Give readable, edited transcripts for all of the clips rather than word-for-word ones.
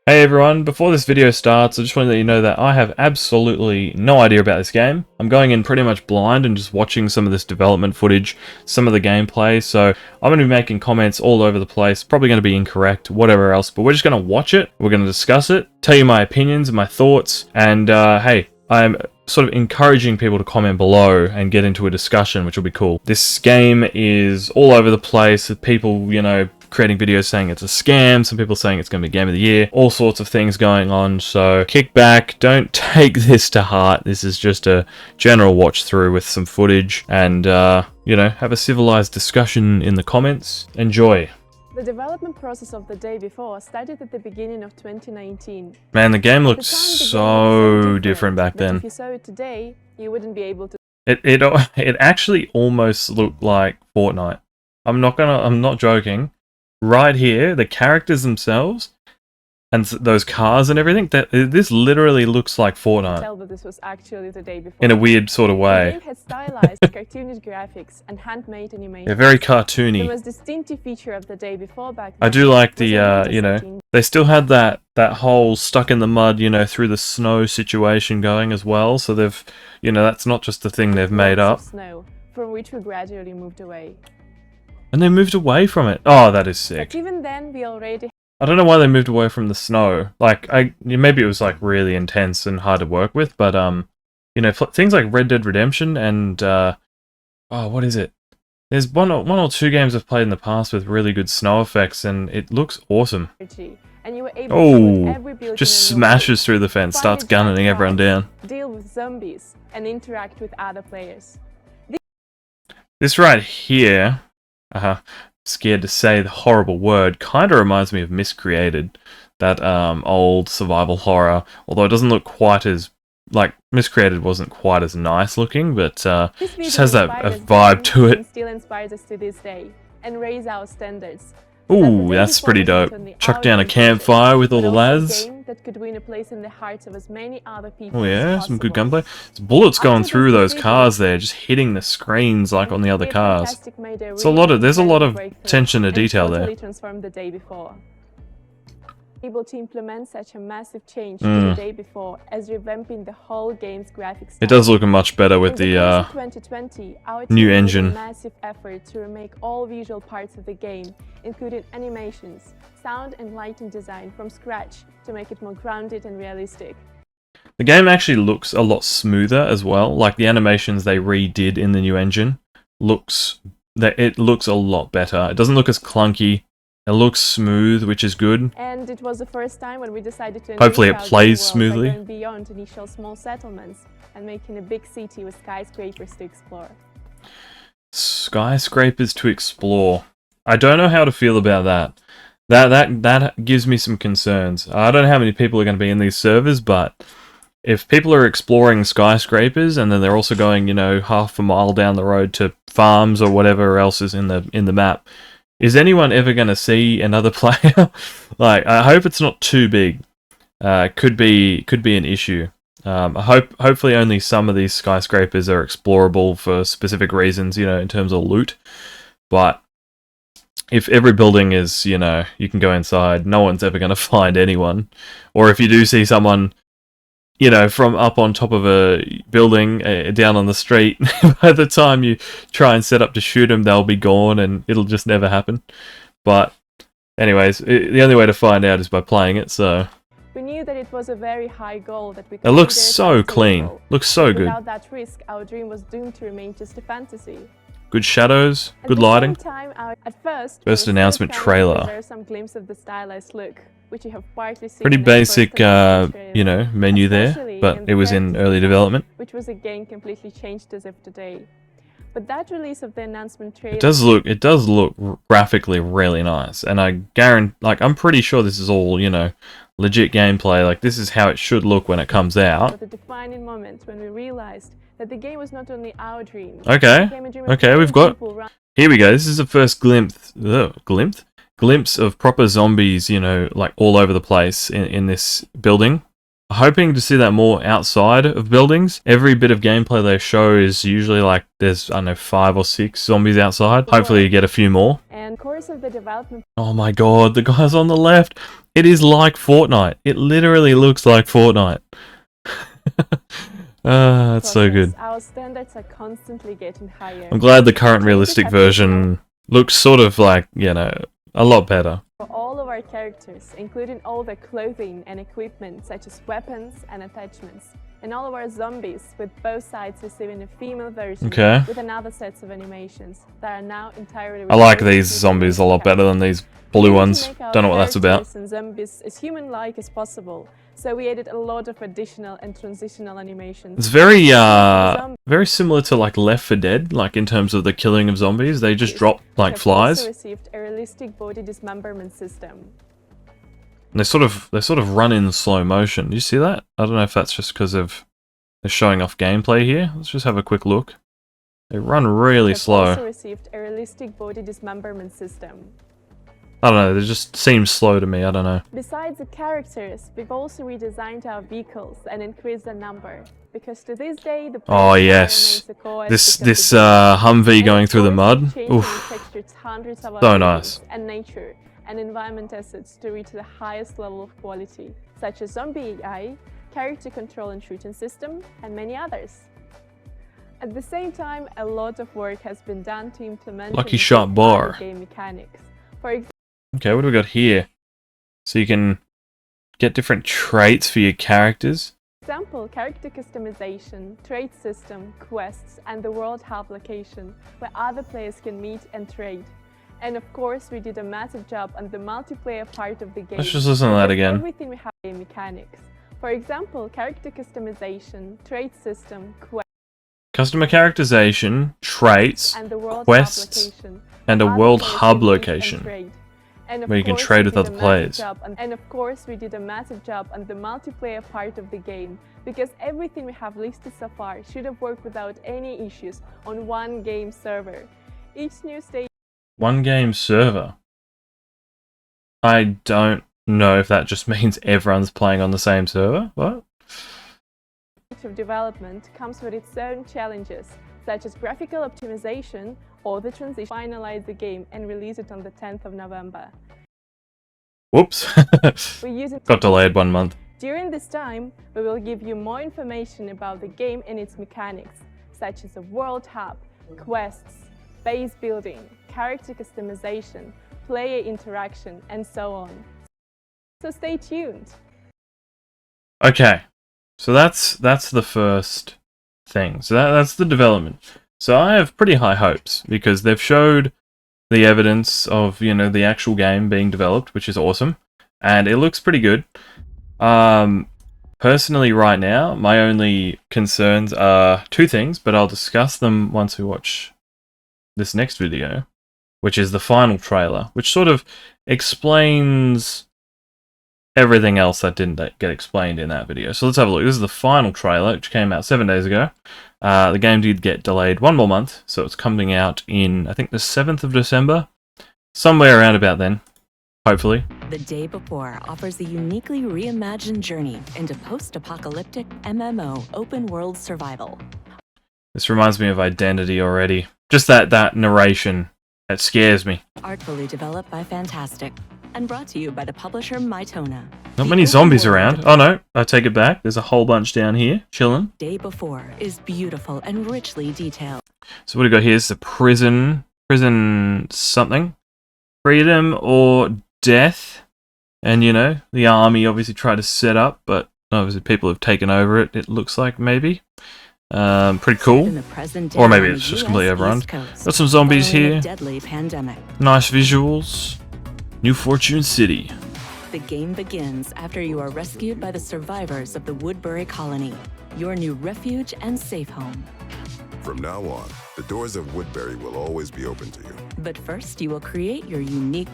Hey everyone, before this video starts, I just want to let you know that I have absolutely no idea about this game. I'm going in pretty much blind and just watching some of this development footage, some of the gameplay, so I'm going to be making comments all over the place, probably going to be incorrect, whatever else, but we're just going to watch it, we're going to discuss it, tell you my opinions and my thoughts, and hey, I'm sort of encouraging people to comment below and get into a discussion, which will be cool. This game is all over the place, with people, creating videos saying it's a scam, some people saying it's going to be game of the year, all sorts of things going on, so kick back, don't take this to heart. This is just a general watch through with some footage and, have a civilized discussion in the comments. Enjoy. The development process of the day before started at the beginning of 2019. Man, the game looked so different back then. If you saw it today, you wouldn't be able to. It actually almost looked like Fortnite. I'm not joking. Right here, the characters themselves and those cars and everything, this literally looks like Fortnite. Tell that this was actually the day before. In a weird sort of way. The game had stylized, cartoonish graphics and handmade animation. They're very cartoony. The most distinctive feature of the day before back then. I do like the they still had that whole stuck in the mud, through the snow situation going as well. So they've, that's not just the thing they've made up. Snow, from which we gradually moved away. And they moved away from it. Oh, that is sick. But even then, we already. I don't know why they moved away from the snow. Like, maybe it was like really intense and hard to work with, but things like Red Dead Redemption and what is it? There's one or two games I've played in the past with really good snow effects, and it looks awesome. And you were able to just smashes through the fence, starts gunning everyone down. Deal with zombies and interact with other players. This right here. Scared to say the horrible word, kind of reminds me of Miscreated, that old survival horror, although it doesn't look quite as, Miscreated wasn't quite as nice looking, but just has that vibe to it. Still inspires us to this day and raise our standards. Ooh, that's pretty dope. Chuck down a campfire with all the lads. That could win a place in the hearts of as many other people. Oh yeah, some good gunplay. There's bullets going through those cars there, just hitting the screens like on the other cars. There's a lot of attention to detail there. Transformed the day before. Able to implement such a massive change to the day before, as revamping the whole game's graphics. It does look much better with the 2020, our new engine. Made a massive effort to remake all visual parts of the game, including animations, sound and lighting design from scratch to make it more grounded and realistic. The game actually looks a lot smoother as well. Like the animations they redid in the new engine it looks a lot better. It doesn't look as clunky. It looks smooth, which is good. And it was the first time when we decided to hopefully it plays smoothly. Going beyond initial small settlements and making a big city with skyscrapers to explore. Skyscrapers to explore. I don't know how to feel about that. That gives me some concerns. I don't know how many people are going to be in these servers, but if people are exploring skyscrapers and then they're also going, half a mile down the road to farms or whatever else is in the map, is anyone ever going to see another player? I hope it's not too big. Could be an issue. Hopefully only some of these skyscrapers are explorable for specific reasons, in terms of loot. But if every building is, you can go inside, no one's ever going to find anyone. Or if you do see someone, from up on top of a building down on the street, by the time you try and set up to shoot them, they'll be gone and it'll just never happen. But anyways, the only way to find out is by playing it, so. We knew that it was a very high goal that we could. It looks so clean. Looks so good. Without that risk, our dream was doomed to remain just a fantasy. Good shadows, good lighting. At first announcement trailer. There are some glimpses of the stylized look, which you have partly seen. Pretty basic, menu there, but it was in early development. Which was again completely changed as of today. But that release of the announcement trailer. It does look graphically really nice, and I guarantee, I'm pretty sure this is all, legit gameplay. This is how it should look when it comes out. The defining moment when we realized that the game was not only our dream. Okay, we've got. Here we go. This is the first glimpse of proper zombies, all over the place in this building. hoping to see that more outside of buildings. Every bit of gameplay they show is usually like there's, I don't know, 5 or 6 zombies outside. Hopefully you get a few more. And course of the development. Oh my god, the guys on the left. It is like Fortnite. It literally looks like Fortnite. That's so good. Our standards are constantly getting higher. I'm glad the current realistic version looks sort of like, you know, a lot better. For all of our characters, including all the clothing and equipment such as weapons and attachments, and all of our zombies, with both sides receiving a female version with another sets of animations that are now entirely. I like these zombies a lot better than these blue ones. Don't know what that's about. And zombies as human-like as possible, so we added a lot of additional and transitional animations. It's very very similar to like Left 4 Dead, like in terms of the killing of zombies. They just drop like flies. Also received a realistic body dismemberment system. And they sort of run in slow motion. Do you see that? I don't know if that's just because of they're showing off gameplay here. Let's just have a quick look. They run really slow. Also received a realistic body dismemberment system. I don't know, they just seem slow to me, I don't know. Besides the characters, we've also redesigned our vehicles and increased the number. Because to this day, the oh yes, this Humvee going through the mud. Oof, so nice. And nature and environment assets to reach the highest level of quality, such as zombie AI, character control and shooting system, and many others. At the same time, a lot of work has been done to implement Lucky Shot Bar. Game mechanics. For example, okay, what do we got here? So you can get different traits for your characters. Example, character customization, trait system, quests, and the World Hub location, where other players can meet and trade. And of course, we did a massive job on the multiplayer part of the game. Let's just listen to that again. Everything we have in mechanics. For example, character customization, trait system, quests. Customer characterization, traits, and the World quests, and a World Hub location. Where you can trade with other players. And of course, we did a massive job on the multiplayer part of the game, because everything we have listed so far should have worked without any issues on one game server. Each new stage. One game server? I don't know if that just means everyone's playing on the same server. What? Of development comes with its own challenges, such as graphical optimization or the transition. Finalize the game and release it on the 10th of November. Whoops. Got delayed 1 month. During this time, we will give you more information about the game and its mechanics, such as a World Hub, quests, base building, character customization, player interaction, and so on. So stay tuned. Okay. So that's the first thing. So that's the development. So I have pretty high hopes because they've showed the evidence of, you know, the actual game being developed, which is awesome, and it looks pretty good. Personally, right now, my only concerns are 2 things, but I'll discuss them once we watch this next video, which is the final trailer, which sort of explains everything else that didn't get explained in that video. So let's have a look. This is the final trailer, which came out 7 days ago. The game did get delayed 1 more month, so it's coming out in, I think, the 7th of December. Somewhere around about then, hopefully. The Day Before offers a uniquely reimagined journey into post-apocalyptic MMO open-world survival. This reminds me of Identity already. Just that narration, that scares me. Artfully developed by Fantastic, and brought to you by the publisher Mytona. Not many zombies around. Oh no, I take it back. There's a whole bunch down here, chilling. Day Before is beautiful and richly detailed. So what do we got here is the prison something. Freedom or death. And you know, the army obviously tried to set up, but obviously people have taken over it, it looks like, maybe. Pretty cool. Or maybe it's just completely overrun. Got some zombies here. Nice visuals. New Fortune City. The game begins after you are rescued by the survivors of the Woodbury colony, your new refuge and safe home. From now on, the doors of Woodbury will always be open to you. But first, you will create your unique...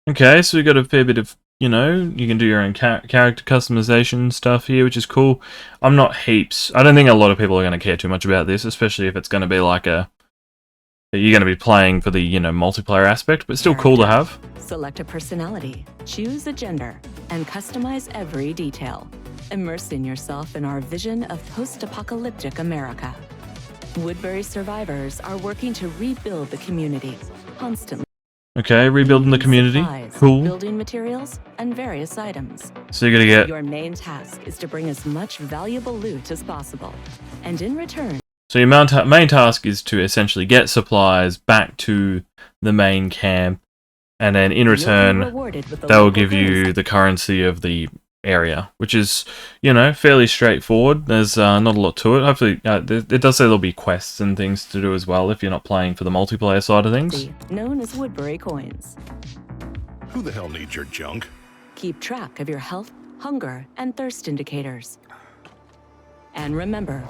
Okay, so we got a fair bit of, you know, you can do your own character customization stuff here, which is cool. I'm not heaps. I don't think a lot of people are going to care too much about this, especially if it's going to be like a... You're going to be playing for the, you know, multiplayer aspect, but still cool to have. Select a personality, choose a gender, and customize every detail. immersing yourself in our vision of post-apocalyptic America. Woodbury survivors are working to rebuild the community, constantly. Okay, rebuilding the community. Supplies, Cool. building materials, and various items. So you're gonna get... Your main task is to bring as much valuable loot as possible. And in return... So your main task is to essentially get supplies back to the main camp, and then in return, they'll give you the currency of the area, which is, you know, fairly straightforward. There's not a lot to it. Hopefully, it does say there'll be quests and things to do as well if you're not playing for the multiplayer side of things. Known as Woodbury coins. Who the hell needs your junk? Keep track of your health, hunger, and thirst indicators. And remember,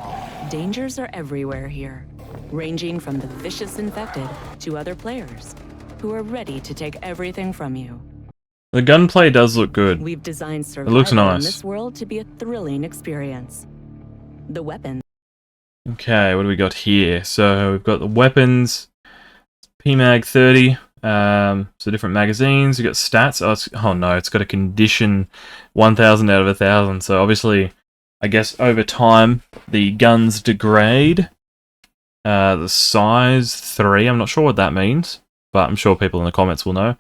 dangers are everywhere here, ranging from the vicious infected to other players who are ready to take everything from you. The gunplay does look good. We've designed It looks survival in nice. this world to be a thrilling experience. The weapons. Okay, what do we got here? So we've got the weapons, PMag 30, so different magazines. You got stats. Oh no, it's got a condition 1,000 out of 1,000. So obviously, I guess over time the guns degrade. The size 3. I'm not sure what that means, but I'm sure people in the comments will know.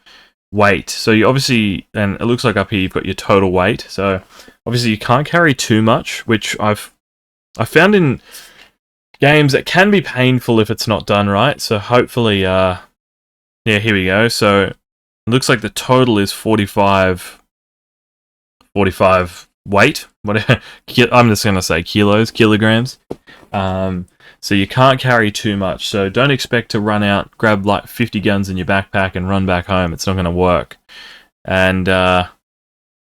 Weight. So you obviously, and it looks like up here you've got your total weight. So obviously you can't carry too much, which I found in games that can be painful if it's not done right. So hopefully, yeah, here we go. So it looks like the total is 45 weight. Whatever. I'm just gonna say kilograms. So you can't carry too much. So don't expect to run out, grab like 50 guns in your backpack and run back home. It's not going to work. And I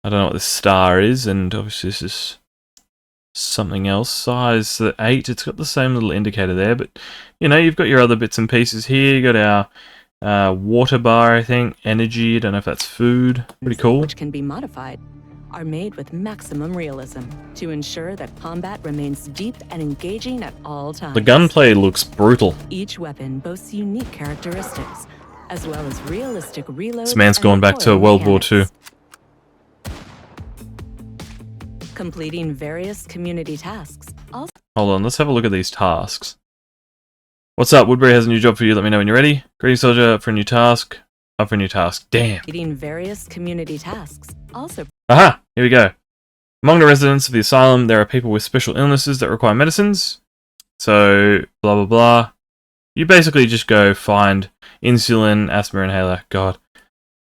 don't know what this star is. And obviously this is something else. Size 8. It's got the same little indicator there. But, you know, you've got your other bits and pieces here. You got our water bar, I think. Energy. I don't know if that's food. Pretty cool. Which can be modified, are made with maximum realism to ensure that combat remains deep and engaging at all times. The gunplay looks brutal. Each weapon boasts unique characteristics, as well as realistic reloads. This man's and gone back to recoil World War II. mechanics. Completing various community tasks. Also, Hold on, let's have a look at these tasks. What's up? Woodbury has a new job for you. Let me know when you're ready. Greetings, soldier. Up for a new task. Up for a new task. Damn. completing various community tasks. Also, Aha! Here we go. Among the residents of the asylum, there are people with special illnesses that require medicines. So, blah blah blah. You basically just go find insulin, asthma inhaler. God,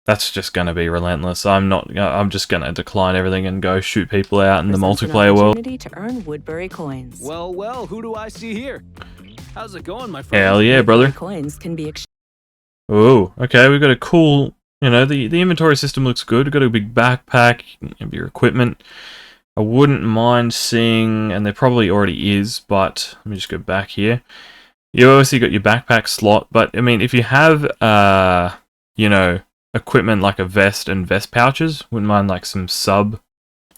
that's just gonna be relentless. I'm just gonna decline everything and go shoot people out in the presents an multiplayer world. opportunity to earn Woodbury coins. Well, well, who do I see here? How's it going, my friend? Hell yeah, Woodbury brother. coins can be exchanged. Oh, okay, we've got a cool, you know, the inventory system looks good. We've got a big backpack, your equipment. I wouldn't mind seeing, and there probably already is, but let me just go back here. You obviously got your backpack slot, but I mean, if you have, you know, equipment like a vest and vest pouches, wouldn't mind like some sub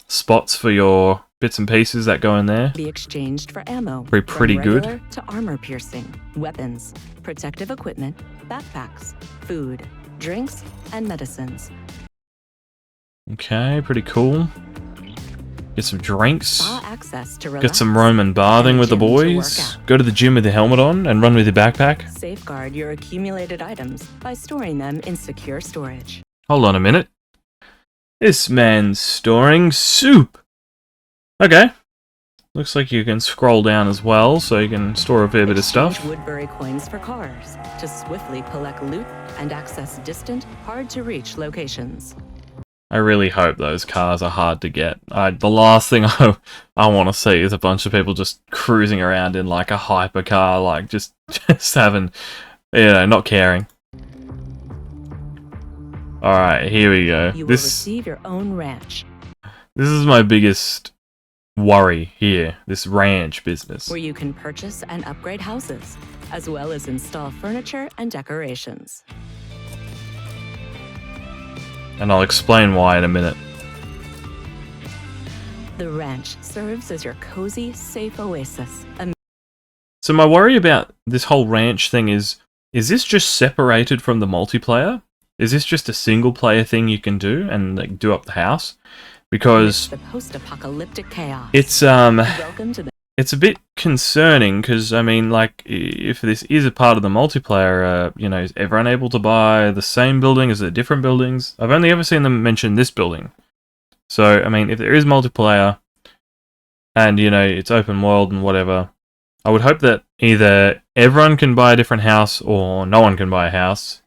spots for your bits and pieces that go in there. Be exchanged for ammo. Pretty from good. regular to armor piercing, weapons, protective equipment, backpacks, food, drinks, and medicines. Okay, pretty cool. Get some drinks. Spa access to Get relax. some Roman bathing and with the gym to work boys. out. Go to the gym with your helmet on and run with your backpack. Safeguard your accumulated items by storing them in secure storage. Hold on a minute. This man's storing soup. Okay. Looks like you can scroll down as well, so you can store a fair bit of stuff. Exchange Woodbury coins for cars to swiftly collect loot and access distant, hard-to-reach locations. I really hope those cars are hard to get. The last thing I want to see is a bunch of people just cruising around in like a hypercar, like just having, you know, not caring. Alright, here we go. You will receive your own ranch, This is my biggest worry here, this ranch business. where you can purchase and upgrade houses, as well as install furniture and decorations. And I'll explain why in a minute. The ranch serves as your cozy, safe oasis. So my worry about this whole ranch thing is this just separated from the multiplayer? Is this just a single player thing you can do and like do up the house? because The post-apocalyptic chaos. it's Welcome to the it's a bit concerning because, I mean, like, if this is a part of the multiplayer, you know, is everyone able to buy the same building? Is it different buildings? I've only ever seen them mention this building. So, I mean, if there is multiplayer and, you know, it's open world and whatever, I would hope that either everyone can buy a different house or no one can buy a house.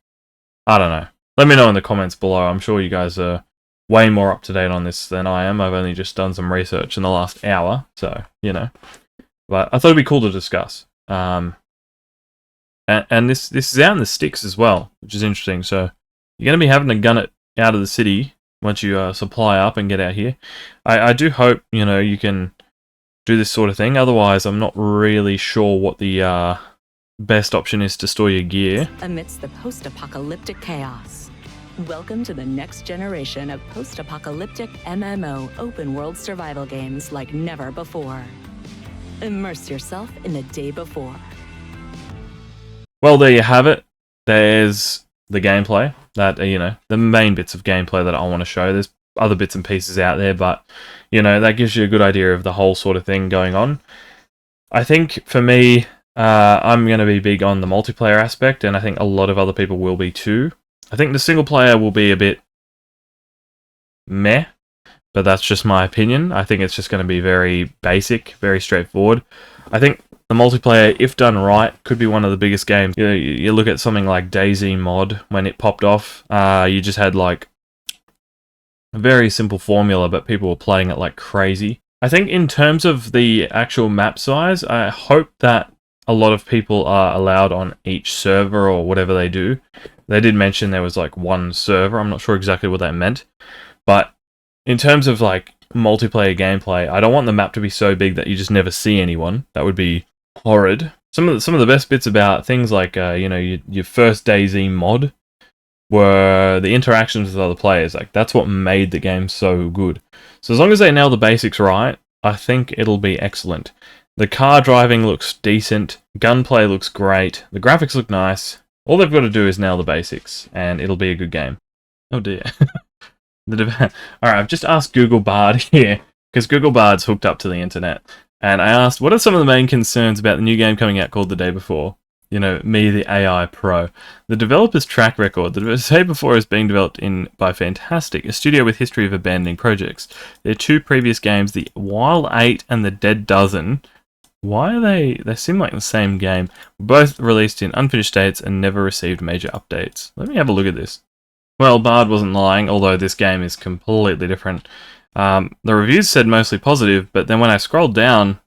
I don't know. Let me know in the comments below. I'm sure you guys are way more up to date on this than I am. I've only just done some research in the last hour, so, you know. But I thought it'd be cool to discuss. And this is out in the sticks as well, which is interesting. So you're going to be having to gun it out of the city once you supply up and get out here. I do hope, you know, you can do this sort of thing. Otherwise, I'm not really sure what the best option is to store your gear. amidst the post-apocalyptic chaos. Welcome to the next generation of post-apocalyptic MMO open-world survival games like never before. Immerse yourself in the day before. Well, there you have it. There's the gameplay. That, you know, the main bits of gameplay that I want to show. There's other bits and pieces out there, but, you know, that gives you a good idea of the whole sort of thing going on. I think, for me, I'm going to be big on the multiplayer aspect, and I think a lot of other people will be too. I think the single player will be a bit meh, but that's just my opinion. I think it's just going to be very basic, very straightforward. I think the multiplayer, if done right, could be one of the biggest games. You know, you look at something like DayZ mod, when it popped off, you just had like a very simple formula, but people were playing it like crazy. I think in terms of the actual map size, I hope that a lot of people are allowed on each server or whatever they do. They did mention there was like one server. I'm not sure exactly what that meant, but in terms of like multiplayer gameplay, I don't want the map to be so big that you just never see anyone. That would be horrid. Some of the best bits about things like you know, your first DayZ mod were the interactions with other players. Like, that's what made the game so good. So as long as they nail the basics right, I think it'll be excellent. The car driving looks decent, gunplay looks great, the graphics look nice. All they've got to do is nail the basics, and it'll be a good game. Oh dear. Alright, I've just asked Google Bard here, because Google Bard's hooked up to the internet, and I asked, what are some of the main concerns about the new game coming out called The Day Before? You know, me, the AI pro. The developer's track record. The Day Before is being developed by Fantastic, a studio with history of abandoning projects. Their two previous games, The Wild 8 and The Dead Dozen, why are they seem like the same game, were both released in unfinished states and never received major updates. Let me have a look at this. Well, Bard wasn't lying, although this game is completely different. The reviews said mostly positive, but then when I scrolled down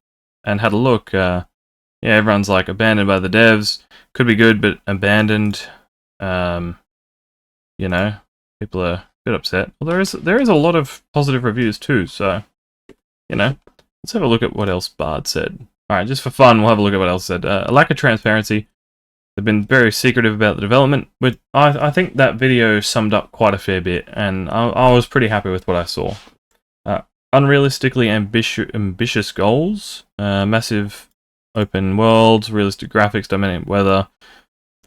and had a look, yeah, everyone's like, abandoned by the devs, could be good, but abandoned. You know, people are a bit upset. Well, there is a lot of positive reviews too, so, you know, let's have a look at what else Bard said. Alright, just for fun, we'll have a look at what else said. A lack of transparency. They've been very secretive about the development, but I think that video summed up quite a fair bit, and I was pretty happy with what I saw. Unrealistically ambitious goals, massive open worlds, realistic graphics, dominant weather,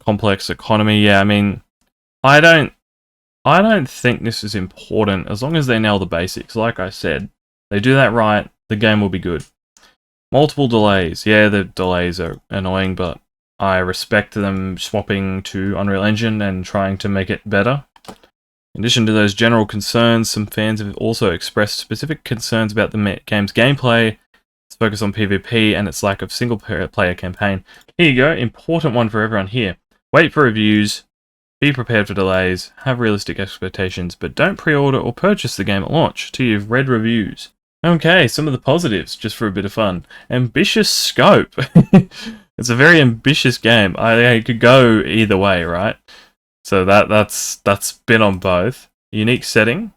complex economy. Yeah, I mean, I don't think this is important as long as they nail the basics. Like I said, they do that right, the game will be good. Multiple delays. Yeah, the delays are annoying, but I respect them swapping to Unreal Engine and trying to make it better. In addition to those general concerns, some fans have also expressed specific concerns about the game's gameplay, its focus on PvP, and its lack of single-player campaign. Here you go, important one for everyone here. Wait for reviews, be prepared for delays, have realistic expectations, but don't pre-order or purchase the game at launch till you've read reviews. Okay, some of the positives, just for a bit of fun. Ambitious scope. It's a very ambitious game. I could go either way, right? So that's been on both. Unique setting.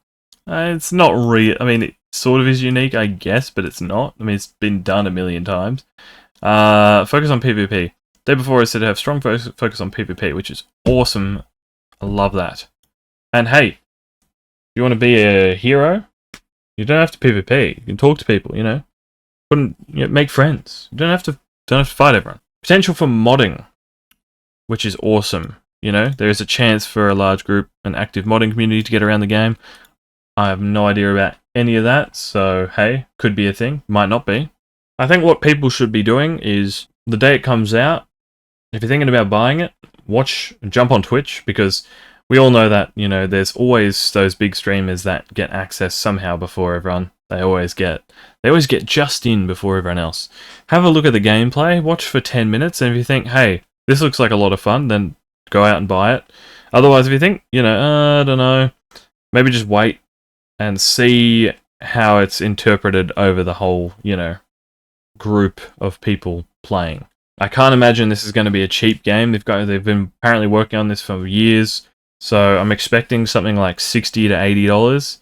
It's not real. I mean, it sort of is unique, I guess, but it's not. I mean, it's been done a million times. Focus on PvP. Day Before I said to have strong focus on PvP, which is awesome. I love that. And hey, you want to be a hero? You don't have to PvP. You can talk to people, you know. Make friends. You don't have to fight everyone. Potential for modding, which is awesome. You know, there is a chance for a large group, an active modding community to get around the game. I have no idea about any of that, so hey, could be a thing, might not be. I think what people should be doing is, the day it comes out, if you're thinking about buying it, jump on Twitch, because we all know that, you know, there's always those big streamers that get access somehow before everyone. They always get just in before everyone else. Have a look at the gameplay, watch for 10 minutes, and if you think, hey, this looks like a lot of fun, then go out and buy it. Otherwise, if you think, you know, I don't know, maybe just wait and see how it's interpreted over the whole, you know, group of people playing. I can't imagine this is going to be a cheap game. They've been apparently working on this for years, so I'm expecting something like $60 to $80.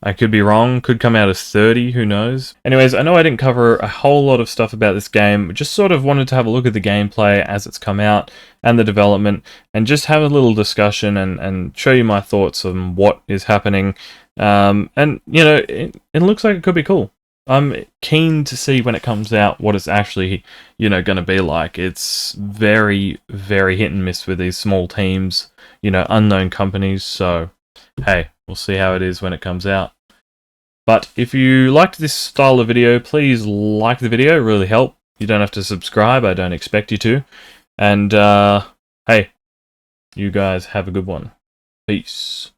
I could be wrong, could come out as 30, who knows. Anyways, I know I didn't cover a whole lot of stuff about this game, just sort of wanted to have a look at the gameplay as it's come out and the development, and just have a little discussion and show you my thoughts on what is happening. And, you know, it looks like it could be cool. I'm keen to see when it comes out what it's actually, you know, going to be like. It's very, very hit and miss with these small teams, you know, unknown companies, so hey, we'll see how it is when it comes out. But if you liked this style of video, please like the video, it really help. You don't have to subscribe, I don't expect you to. And hey, you guys have a good one. Peace.